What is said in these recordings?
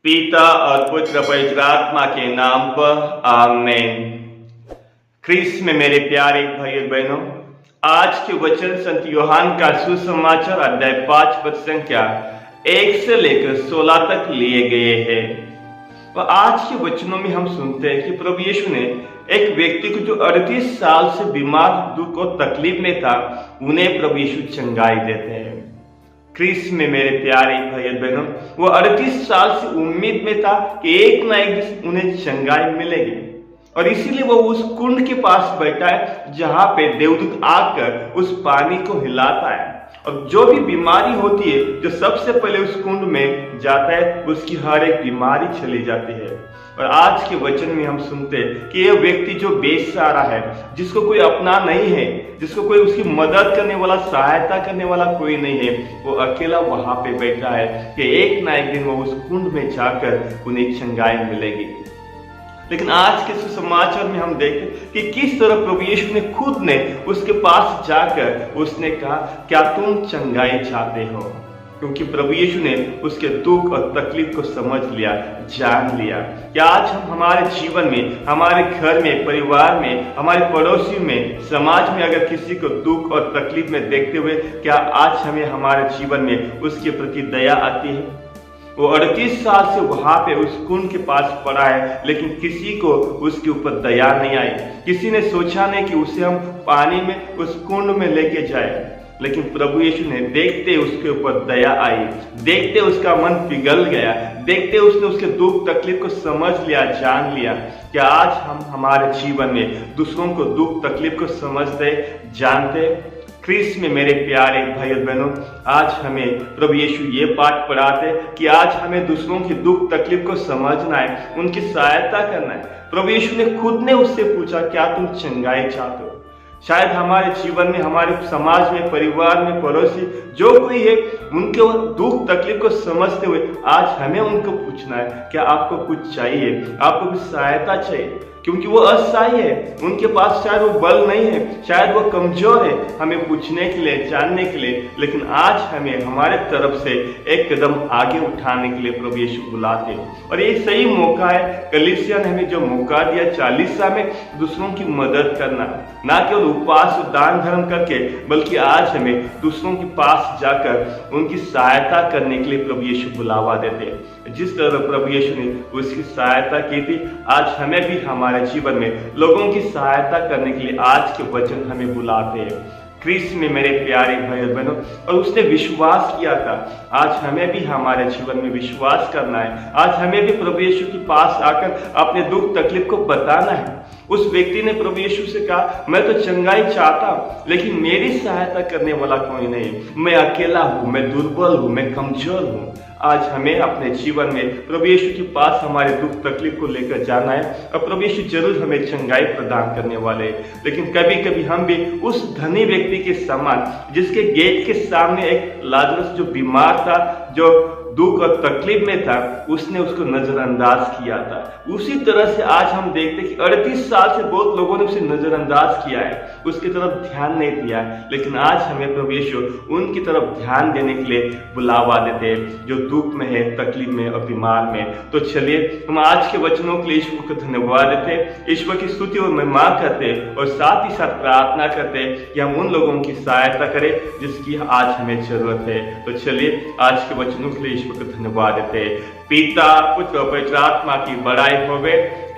पिता और पुत्र पवित्र आत्मा के नाम पर आमीन। ख्रीस्त में मेरे प्यारे भाई बहनों, आज के वचन संत यूहन्ना का सुसमाचार अध्याय 5 पद संख्या 1 से लेकर 16 तक लिए गए हैं। और आज के वचनों में हम सुनते हैं कि प्रभु यीशु ने एक व्यक्ति को जो 38 साल से बीमार, दुख और तकलीफ में था, उन्हें प्रभु यीशु चंगाई देते हैं। ख्रीस्त में मेरे प्यारे भाई बहनों, वो 38 साल से उम्मीद में था कि एक ना एक दिन उन्हें चंगाई मिलेगी, और इसीलिए वो उस कुंड के पास बैठा है जहां पे देवदूत आकर उस पानी को हिलाता है। और जो भी बीमारी होती है, जो सबसे पहले उस कुंड में जाता है, उसकी हर एक बीमारी चली जाती है। और आज के वचन में हम सुनते हैं कि यह व्यक्ति जो बेसहारा है, जिसको कोई अपना नहीं है, जिसको कोई उसकी मदद करने वाला, सहायता करने वाला कोई नहीं है, वो अकेला वहां पे बैठा है कि एक ना एक दिन वो उस कुंड में जाकर उन्हें चंगाई मिलेगी। लेकिन आज के सुसमाचार में हम देखते कि किस तरह प्रभु यीशु ने खुद ने उसके पास जाकर उसने कहा, क्या तुम चंगाई चाहते हो? क्योंकि प्रभु यीशु ने उसके दुख और तकलीफ को समझ लिया, जान लिया कि आज हम हमारे जीवन में, हमारे घर में, परिवार में, हमारे पड़ोसी में, समाज में अगर किसी को दुख और तकलीफ में देखते हुए, क्या आज हमें हमारे जीवन में उसके प्रति दया आती है? वो 38 साल से वहां पे उस कुंड के पास पड़ा है, लेकिन किसी को उसके ऊपर दया नहीं आई। किसी ने सोचा नहीं कि उसे हम पानी में, उस कुंड में लेके जाए। लेकिन प्रभु यीशु ने देखते उसके ऊपर दया आई, देखते उसका मन पिघल गया, देखते उसने उसके दुख तकलीफ को समझ लिया, जान लिया। क्या आज हम हमारे जीवन में दूसरों को दुख तकलीफ को समझते, जानते? ख्रीस्त में मेरे प्यारे भाई बहनों, आज हमें प्रभु यीशु ये पाठ पढ़ाते कि आज हमें दूसरों की दुख तकलीफ को समझना है, उनकी सहायता करना है। प्रभु यीशु ने खुद ने उससे पूछा, क्या तुम चंगाई चाहते हो? शायद हमारे जीवन में, हमारे समाज में, परिवार में, पड़ोसी जो कोई है, उनके दुख तकलीफ को समझते हुए आज हमें उनको पूछना है, क्या आपको कुछ चाहिए? आपको कुछ सहायता चाहिए? क्योंकि वो असहाय है, उनके पास शायद वो बल नहीं है, शायद वो कमजोर है हमें पूछने के लिए, जानने के लिए। लेकिन आज हमें हमारे तरफ से एक कदम आगे उठाने के लिए प्रभु यीशु बुलाते हैं। और ये सही मौका है, कलीसिया ने हमें जो मौका दिया 40 में दूसरों की मदद करना, ना केवल उपवास और दान धर्म करके, बल्कि आज हमें दूसरों के पास जाकर उनकी सहायता करने के लिए प्रभु यीशु बुलावा देते हैं। जिस तरह प्रभु यीशु ने उसकी सहायता की थी, आज हमें भी हमारे जीवन में लोगों की सहायता करने के लिए आज के वचन हमें बुलाते हैं। ख्रीस्त में मेरे प्यारे भाई बहनों, और उसने विश्वास किया था, आज हमें भी हमारे जीवन में विश्वास करना है। आज हमें भी प्रभु यीशु के पास आकर अपने दुख तकलीफ को बताना है। उस व्यक्ति ने प्रभु यीशु से कहा, मैं तो चंगाई चाहता हूं, लेकिन मेरी सहायता करने वाला कोई नहीं, मैं अकेला हूं, मैं दुर्बल हूं, मैं कमजोर हूं। आज हमें अपने जीवन में प्रभु यीशु के पास हमारे दुख तकलीफ को लेकर जाना है, और प्रभु यीशु जरूर हमें चंगाई प्रदान करने वाले हैं। लेकिन कभी कभी हम भी उस धनी व्यक्ति के समान, जिसके गेट के सामने एक लाजरस जो बीमार था, जो दुख और तकलीफ में था, उसने उसको नजरअंदाज किया था। उसी तरह से आज हम देखते हैं कि 38 साल से बहुत लोगों ने उसे नजरअंदाज किया है, उसकी तरफ ध्यान नहीं दिया है। लेकिन आज हमें प्रभु यीशु उनकी तरफ ध्यान देने के लिए बुलावा देते हैं, जो दुख में है, तकलीफ में और बीमार में। तो चलिए हम आज के वचनों के लिए ईश्वर को धन्यवाद देते हैं, ईश्वर की स्तुति और महिमा करते हैं, और साथ ही साथ प्रार्थना करते हैं कि हम उन लोगों की सहायता करें जिसकी आज हमें जरूरत है। तो चलिए आज के वचनों के लिए ईश्वर को धन्यवाद देते हैं। पिता, पुत्र और पवित्र आत्मा की बड़ाई होवे,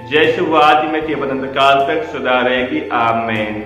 जैसे वो आदि में थी, अनंत काल तक सदा रहेगी। आमीन।